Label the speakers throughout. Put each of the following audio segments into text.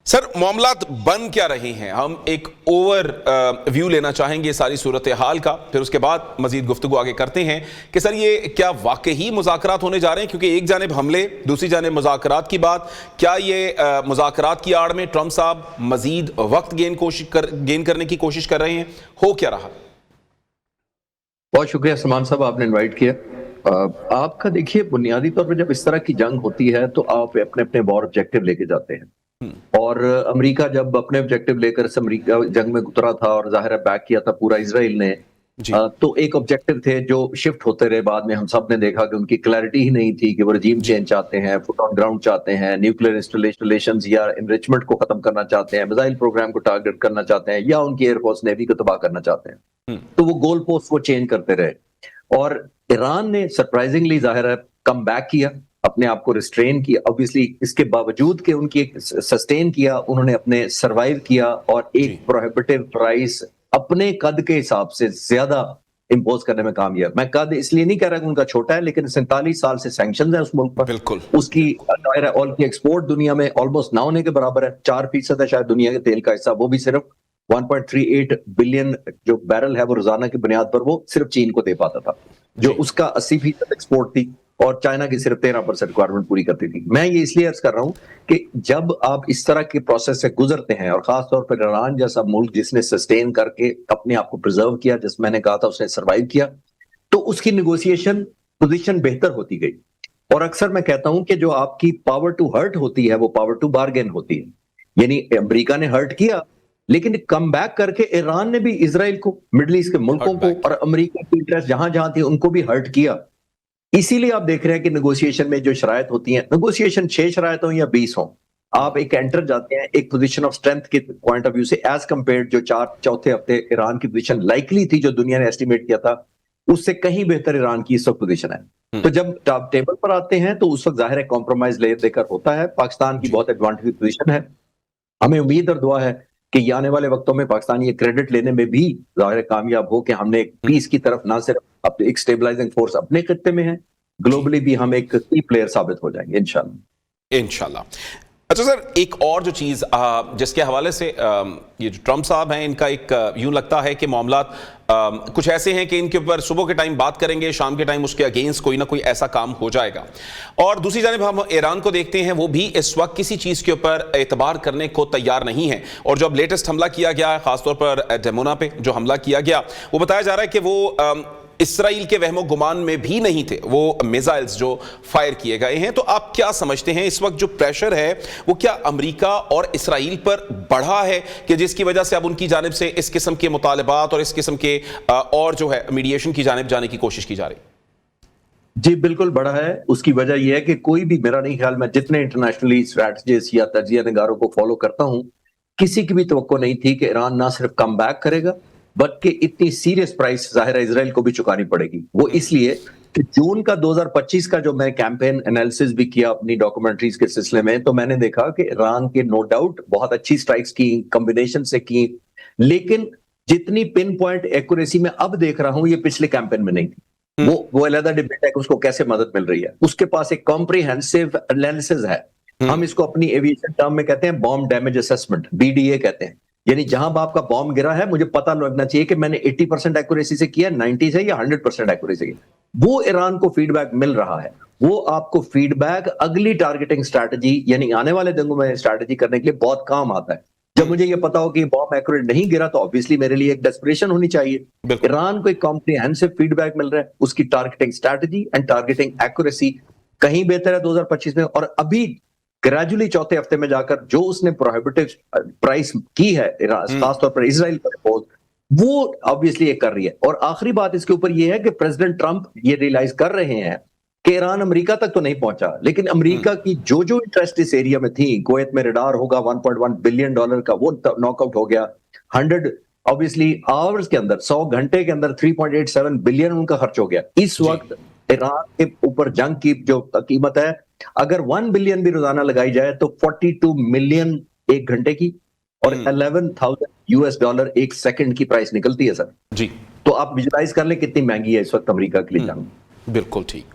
Speaker 1: سر معاملات بن کیا رہے ہیں؟ ہم ایک اوور ویو لینا چاہیں گے ساری صورتحال کا، پھر اس کے بعد مزید گفتگو آگے کرتے ہیں کہ سر یہ کیا واقعی مذاکرات ہونے جا رہے ہیں؟ کیونکہ ایک جانب حملے، دوسری جانب مذاکرات کی بات. کیا یہ مذاکرات کی آڑ میں ٹرمپ صاحب مزید وقت گین کرنے کی کوشش کر رہے ہیں؟ ہو کیا رہا؟
Speaker 2: بہت شکریہ سلمان صاحب، آپ نے انوائٹ کیا. آپ کا دیکھیے بنیادی طور پہ جب اس طرح کی جنگ ہوتی ہے تو آپ اپنے اپنے وار آبجیکٹو لے کے جاتے ہیں، اور امریکہ جب اپنے آبجیکٹو لے کر امریکہ جنگ میں اترا تھا اور ظاہر ہے بیک کیا تھا پورا اسرائیل نے، تو ایک آبجیکٹو تھے جو شفٹ ہوتے رہے. بعد میں ہم سب نے دیکھا کہ ان کی کلیئرٹی ہی نہیں تھی کہ وہ رجیم چینج چاہتے ہیں، فٹ آن گراؤنڈ چاہتے ہیں، نیوکلیر انسٹالیشنز یا انریچمنٹ کو ختم کرنا چاہتے ہیں، میزائل پروگرام کو ٹارگٹ کرنا چاہتے ہیں، یا ان کی ایئر فورس نیوی کو تباہ کرنا چاہتے ہیں. تو وہ گول پوسٹ وہ چینج کرتے رہے، اور ایران نے سرپرائزنگلی ظاہر ہے کم بیک کیا، اپنے آپ کو ریسٹرین کیا. obviously اس کے باوجود کہ ان کی سسٹین کیا، انہوں نے اپنے سروائیو کیا اور ایک پروہیبٹیو پرائس اپنے قد کے حساب سے زیادہ امپوز کرنے میں کامیاب. میں قد اس لیے نہیں کہہ رہا کہ ان کا چھوٹا ہے، لیکن 47 سال سے سینکشنز ہیں اس ملک پر.
Speaker 1: بالکل
Speaker 2: اس کی آئل کی ایکسپورٹ دنیا میں آلموسٹ نہ ہونے کے برابر ہے. 4% ہے شاید دنیا کے تیل کا حصہ، وہ بھی صرف 1.38 بلین جو بیرل ہے وہ روزانہ کی بنیاد پر وہ صرف چین کو دے پاتا تھا، جو اس کا 80% ایکسپورٹ تھی، اور چائنا کی صرف 13% ریکوائرمنٹ پوری کرتی تھی. میں یہ اس لیے عرض کر رہا ہوں کہ جب آپ اس طرح کے پروسیس سے گزرتے ہیں، اور خاص طور پر ایران جیسا ملک جس نے سسٹین کر کے اپنے آپ کو پرزرو کیا، جس میں نے کہا تھا اس نے سروائیو کیا، تو اس کی نیگوسیشن پوزیشن بہتر ہوتی گئی. اور اکثر میں کہتا ہوں کہ جو آپ کی پاور ٹو ہرٹ ہوتی ہے وہ پاور ٹو بارگین ہوتی ہے. یعنی امریکہ نے ہرٹ کیا، لیکن کم بیک کر کے ایران نے بھی اسرائیل کو، مڈل ایسٹ کے ملکوں کو، اور امریکہ کی انٹرسٹ جہاں جہاں تھی ان کو بھی ہرٹ کیا. اسی لیے آپ دیکھ رہے ہیں کہ نیگوسیشن میں جو شرائط ہوتی ہیں، نیگوسیشن 6 شرائط ہوں یا 20 ہوں، آپ ایک انٹر جاتے ہیں ایک پوزیشن آف اسٹرینتھ کے پوائنٹ آف ویو سے، ایز کمپیئرڈ جو چوتھے ہفتے ایران کی پوزیشن لائکلی تھی جو دنیا نے ایسٹیمیٹ کیا تھا، اس سے کہیں بہتر ایران کی اس وقت پوزیشن ہے. تو جب ٹاپ ٹیبل پر آتے ہیں تو اس وقت ظاہر ہے کمپرومائز لے دے کر ہوتا ہے. پاکستان کی بہت ایڈوانٹیج پوزیشن ہے. ہمیں امید اور دعا ہے کہ یہ آنے والے وقتوں میں پاکستان یہ کریڈٹ لینے میں بھی ظاہر کامیاب ہو کہ ہم نے ایک پیس کی طرف نہ صرف ایک سٹیبلائزنگ فورس اپنے خطے میں ہے، گلوبلی بھی ہم ایک کی پلیئر ثابت ہو جائیں گے انشاءاللہ.
Speaker 1: اچھا سر، ایک اور جو چیز جس کے حوالے سے یہ جو ٹرمپ صاحب ہیں، ان کا ایک یوں لگتا ہے کہ معاملات کچھ ایسے ہیں کہ ان کے اوپر صبح کے ٹائم بات کریں گے، شام کے ٹائم اس کے اگینسٹ کوئی نہ کوئی ایسا کام ہو جائے گا. اور دوسری جانب ہم ایران کو دیکھتے ہیں، وہ بھی اس وقت کسی چیز کے اوپر اعتبار کرنے کو تیار نہیں ہے. اور جو اب لیٹسٹ حملہ کیا گیا ہے، خاص طور پر ڈیمونا پہ جو حملہ کیا گیا، وہ بتایا جا رہا ہے کہ وہ اسرائیل کے وہم و گمان میں بھی نہیں تھے، وہ میزائلز جو فائر کیے گئے ہیں. تو آپ کیا سمجھتے ہیں اس وقت جو پریشر ہے وہ کیا امریکہ اور اسرائیل پر بڑھا ہے کہ جس کی وجہ سے اب ان کی جانب سے اس قسم کے مطالبات اور اس قسم کے اور جو ہے میڈیشن کی جانب جانے کی کوشش کی جا رہی؟
Speaker 2: جی بالکل بڑا ہے. اس کی وجہ یہ ہے کہ کوئی بھی، میرا نہیں خیال، میں جتنے انٹرنیشنلی اسٹریٹجسٹ یا تجزیہ نگاروں کو فالو کرتا ہوں، کسی کی بھی توقع نہیں تھی کہ ایران نہ صرف کم بیک کرے گا بلکہ اتنی سیریس پرائس ظاہر ہے اسرائیل کو بھی چکانی پڑے گی. وہ اس لیے کہ جون کا 2025 کا جو میں کیمپین انالیسس بھی کیا اپنی ڈاکومنٹریز کے سلسلے میں، تو میں نے دیکھا کہ ایران کے نو ڈاؤٹ بہت اچھی سٹرائکس کی، کمبینیشن سے کی، لیکن جتنی پن پوائنٹ ایکوریسی میں اب دیکھ رہا ہوں یہ پچھلے کیمپین میں نہیں تھی. وہ علیحدہ ڈیبیٹ ہے کہ اس کو کیسے مدد مل رہی ہے. اس کے پاس ایک کمپریہنسو انالیسس ہے. ہم اس کو اپنی ایویشن ٹرم میں کہتے ہیں بوم ڈیمیج اسسمنٹ، BDA کہتے ہیں. یعنی جہاں باپ کا بوم گرا ہے مجھے پتہ لگنا چاہیے کہ میں نے 80% ایکوریسی سے کیا، 90 سے، یا 100% ایکوریسی سے. وہ ایران کو فیڈ بیک مل رہا ہے. وہ آپ کو فیڈ بیک اگلی ٹارگیٹنگ اسٹریٹجی، یعنی آنے والے دنوں میں اسٹریٹجی کرنے کے لیے بہت کام آتا ہے. جب مجھے یہ پتا ہو کہ بام ایکوریٹ نہیں گرا تو obviously میرے لیے ایک ڈیسپریشن ہونی چاہیے. ایران کو ایک کمپریہنسو فیڈ بیک مل رہا ہے. اس کی targeting strategy and targeting accuracy کہیں بہتر ہے 2025 میں. اور ابھی گریجولی چوتھے ہفتے میں جا کر جو اس نے پروہیبٹیو پرائس کی ہے خاص طور پر اسرائیل پر وہ obviously یہ کر رہی ہے. اور آخری بات اس کے اوپر یہ ہے کہ پریزیڈنٹ ٹرمپ یہ ریئلائز کر رہے ہیں کہ ایران امریکہ تک تو نہیں پہنچا، لیکن امریکہ کی جو انٹرسٹ اس ایریا میں تھی، کویت میں ریڈار ہوگا $1.1 بلین کا، وہ ناک آؤٹ ہو گیا. 100 obviously آورز کے اندر، 100 گھنٹے کے اندر 3.87 بلین ان کا خرچ ہو گیا. اس وقت ایران کے اوپر جنگ کی جو قیمت ہے، اگر 1 بلین بھی روزانہ لگائی جائے تو 42 ملین ایک گھنٹے کی، اور $11,000 ایک سیکنڈ کی پرائس نکلتی ہے سر.
Speaker 1: جی
Speaker 2: تو آپ ویژوائز کر لیں کتنی مہنگی ہے اس وقت امریکہ کے لیے جنگ.
Speaker 1: بالکل ٹھیک.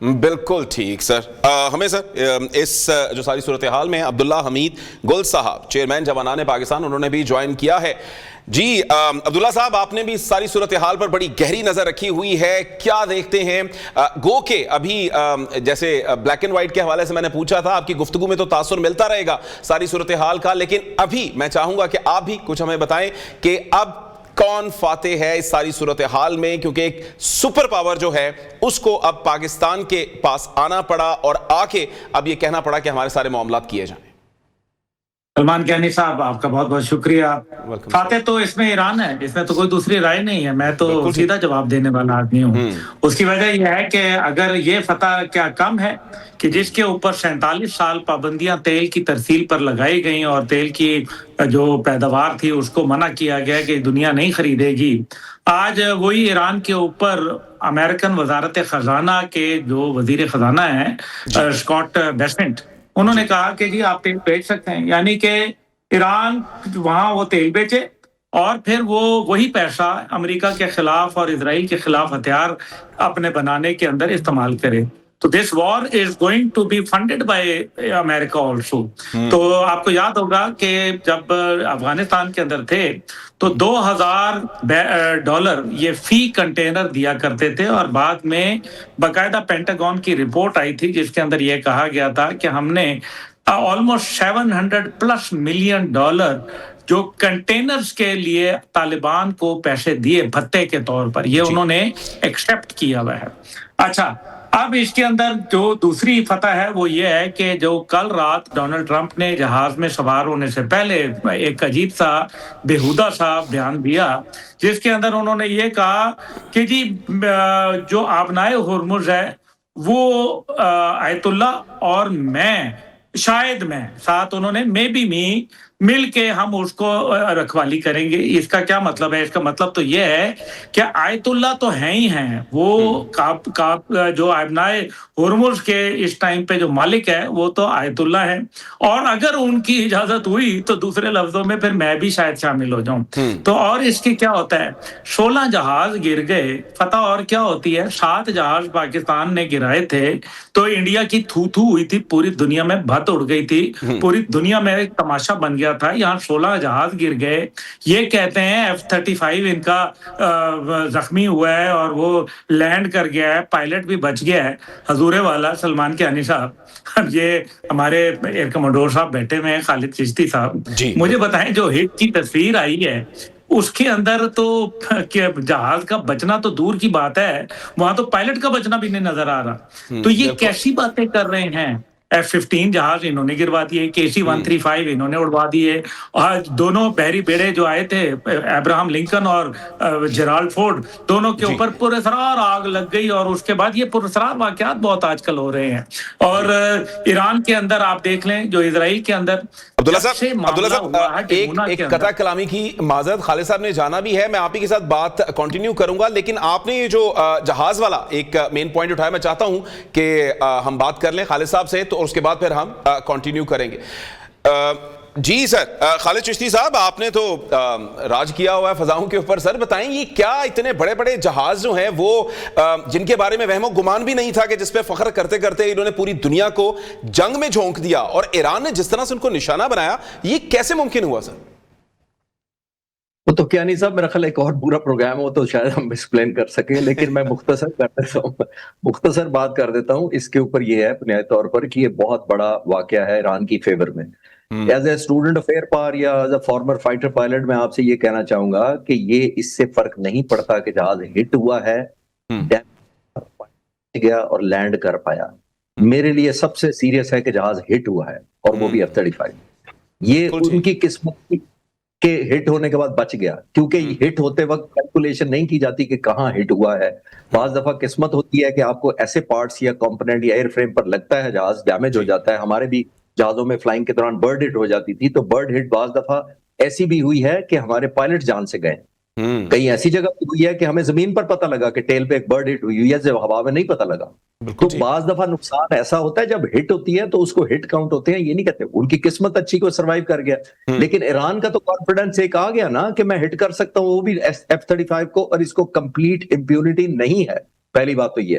Speaker 1: بالکل ٹھیک سر. ہمیں سر اس جو ساری صورتحال میں عبداللہ حمید گل صاحب چیئرمین جوانان پاکستان انہوں نے بھی جوائن کیا ہے. جی عبداللہ صاحب آپ نے بھی ساری صورتحال پر بڑی گہری نظر رکھی ہوئی ہے, کیا دیکھتے ہیں؟ گو کہ ابھی جیسے بلیک اینڈ وائٹ کے حوالے سے میں نے پوچھا تھا, آپ کی گفتگو میں تو تاثر ملتا رہے گا ساری صورتحال کا, لیکن ابھی میں چاہوں گا کہ آپ بھی کچھ ہمیں بتائیں کہ اب کون فاتح ہے اس ساری صورتحال میں, کیونکہ ایک سپر پاور جو ہے اس کو اب پاکستان کے پاس آنا پڑا اور آ کے اب یہ کہنا پڑا کہ ہمارے سارے معاملات کیے جائیں.
Speaker 3: سلمان کیانی صاحب آپ کا بہت بہت شکریہ. فاتح تو اس میں ایران ہے, اس میں تو کوئی دوسری رائے نہیں ہے, میں تو سیدھا جواب دینے والا آدمی ہوں. اس کی وجہ یہ ہے کہ اگر یہ فتح کیا کم ہے کہ جس کے اوپر 47 سال پابندیاں تیل کی ترسیل پر لگائی گئیں اور تیل کی جو پیداوار تھی اس کو منع کیا گیا کہ دنیا نہیں خریدے گی, آج وہی ایران کے اوپر امریکن وزارت خزانہ کے جو وزیر خزانہ ہیں اسکاٹ بیسنٹ, انہوں نے کہا کہ جی آپ تیل بیچ سکتے ہیں, یعنی کہ ایران وہاں وہ تیل بیچے اور پھر وہ وہی پیسہ امریکہ کے خلاف اور اسرائیل کے خلاف ہتھیار اپنے بنانے کے اندر استعمال کرے. تو this war is going to be funded by America also. تو آپ کو یاد ہوگا کہ جب افغانستان کے اندر تھے تو $2,000 یہ فی کنٹینر دیا کرتے تھے, اور بعد میں باقاعدہ پینٹاگون کی رپورٹ آئی تھی جس کے اندر یہ کہا گیا تھا کہ ہم نے آلموسٹ $700+ ملین جو کنٹینرز کے لیے طالبان کو پیسے دیے بھتے کے طور پر, یہ انہوں نے ایکسپٹ کیا ہوا ہے. اچھا, اب اس کے اندر جو دوسری فتح ہے وہ یہ ہے کہ جو کل رات ڈونلڈ ٹرمپ نے جہاز میں سوار ہونے سے پہلے ایک عجیب سا بےہودہ سا بیان دیا جس کے اندر انہوں نے یہ کہا کہ جی جو آبنائے ہرمز ہے وہ آیت اللہ اور میں شاید میں ساتھ انہوں نے مے بی می مل کے ہم اس کو رکھوالی کریں گے. اس کا کیا مطلب ہے؟ اس کا مطلب تو یہ ہے کہ آیت اللہ تو ہیں ہی ہیں, وہ جو ابنائے ہرمز کے اس ٹائم پہ جو مالک ہے وہ تو آیت اللہ ہیں, اور اگر ان کی اجازت ہوئی تو دوسرے لفظوں میں پھر میں بھی شاید شامل ہو جاؤں. تو اور اس کے کیا ہوتا ہے, 16 جہاز گر گئے. فتح اور کیا ہوتی ہے, 7 جہاز پاکستان نے گرائے تھے تو انڈیا کی تھو تھو ہوئی تھی, پوری دنیا میں بھت اڑ گئی تھی, پوری دنیا میں ایک تماشا بن گیا تھا. یہاں 16 جہاز گر گئے. یہ کہتے ہیں F-35 ان کا زخمی ہوا ہے اور وہ لینڈ کر گیا ہے, پائلٹ بھی بچ گیا ہے. حضور والا سلمان کیانی صاحب, یہ ہمارے ایئر کمانڈور صاحب بیٹھے ہوئے ہیں, خالد چشتی صاحب, مجھے بتائیں جو ہٹ کی تصویر آئی ہے اس کے اندر تو جہاز کا بچنا تو دور کی بات ہے, وہاں تو پائلٹ کا بچنا بھی نہیں نظر آ رہا. تو یہ کیسی باتیں کر رہے ہیں؟ F-15 جہاز انہوں نے گروا دیے, KC-135 انہوں نے اڑوا دیے, اور دونوں بحری بیڑے جو آئے تھے ابراہم لنکن اور جرالڈ فورڈ, دونوں کے اوپر پراسرار آگ لگ گئی, اور اس کے بعد یہ پراسرار واقعات بہت آج کل ہو رہے ہیں. اور ایران کے اندر آپ دیکھ لیں, جو اسرائیل کے اندر
Speaker 1: عبداللہ صاحب ایک قطع کلامی کی معذرت, خالد صاحب نے جانا بھی ہے, میں آپ ہی کے ساتھ بات کنٹینیو کروں گا, لیکن آپ نے یہ جو جہاز والا ایک مین پوائنٹ اٹھایا, میں چاہتا ہوں کہ ہم بات کر لیں خالد صاحب سے, تو اس کے بعد پھر ہم کنٹینیو کریں گے. جی سر, خالد چشتی صاحب آپ نے تو راج کیا ہوا ہے فضاؤں کے اوپر, سر بتائیں یہ کیا اتنے بڑے بڑے جہاز جو ہیں وہ جن کے بارے میں وہم و گمان بھی نہیں تھا کہ جس پہ فخر کرتے کرتے انہوں نے پوری دنیا کو جنگ میں جھونک دیا, اور ایران نے جس طرح سے ان کو نشانہ بنایا, یہ کیسے ممکن ہوا سر؟
Speaker 2: وہ تو کیا نہیں صاحب, میرا خیال ایک اور پورا پروگرام ہو تو شاید ہم ایکسپلین کر سکیں, لیکن میں مختصر بات کر دیتا ہوں. اس کے اوپر یہ ہے بنیادی طور پر کہ یہ بہت بڑا واقعہ ہے ایران کی فیور میں. As a student of air power یا as a former fighter pilot, میں آپ سے یہ کہنا چاہوں گا کہ یہ اس سے فرق نہیں پڑتا کہ جہاز ہٹ ہوا ہے, گیا اور لینڈ کر پایا. میرے لیے سب سے سیریس ہے کہ جہاز ہٹ ہوا ہے, اور وہ بھی F-35. یہ ان کی قسمت کہ ہٹ ہونے کے بعد بچ گیا, کیونکہ ہٹ ہوتے وقت کیلکولیشن نہیں کی جاتی کہ کہاں ہٹ ہوا ہے. بعض دفعہ قسمت ہوتی ہے کہ آپ کو ایسے پارٹس یا کمپوننٹ یا ایئر فریم پر لگتا ہے, جہاز ڈیمیج ہو جاتا ہے. ہمارے بھی جہازوں میں فلائنگ کے دوران برڈ ہٹ ہو جاتی تھی, تو برڈ ہٹ بعض دفعہ ایسی بھی ہوئی ہے کہ ہمارے پائلٹ جان سے گئے. کہیں ایسی جگہ ہوئی ہے کہ ہمیں زمین پر پتہ لگا کہ ٹیل پہ ایک برڈ ہٹ ہوئی ہے, جب ہوا میں نہیں پتہ لگا. تو بعض دفعہ نقصان ایسا ہوتا ہے جب ہٹ ہوتی ہے تو اس کو ہٹ کاؤنٹ ہوتے ہیں, یہ نہیں کہتے. ان کی قسمت اچھی کو سروائیو کر گیا, لیکن ایران کا تو کانفیڈنس ایک آ گیا نا کہ میں ہٹ کر سکتا ہوں, وہ بھی F-35 کو, اور اس کو کمپلیٹ امپیونٹی نہیں ہے. پہلی بات تو یہ.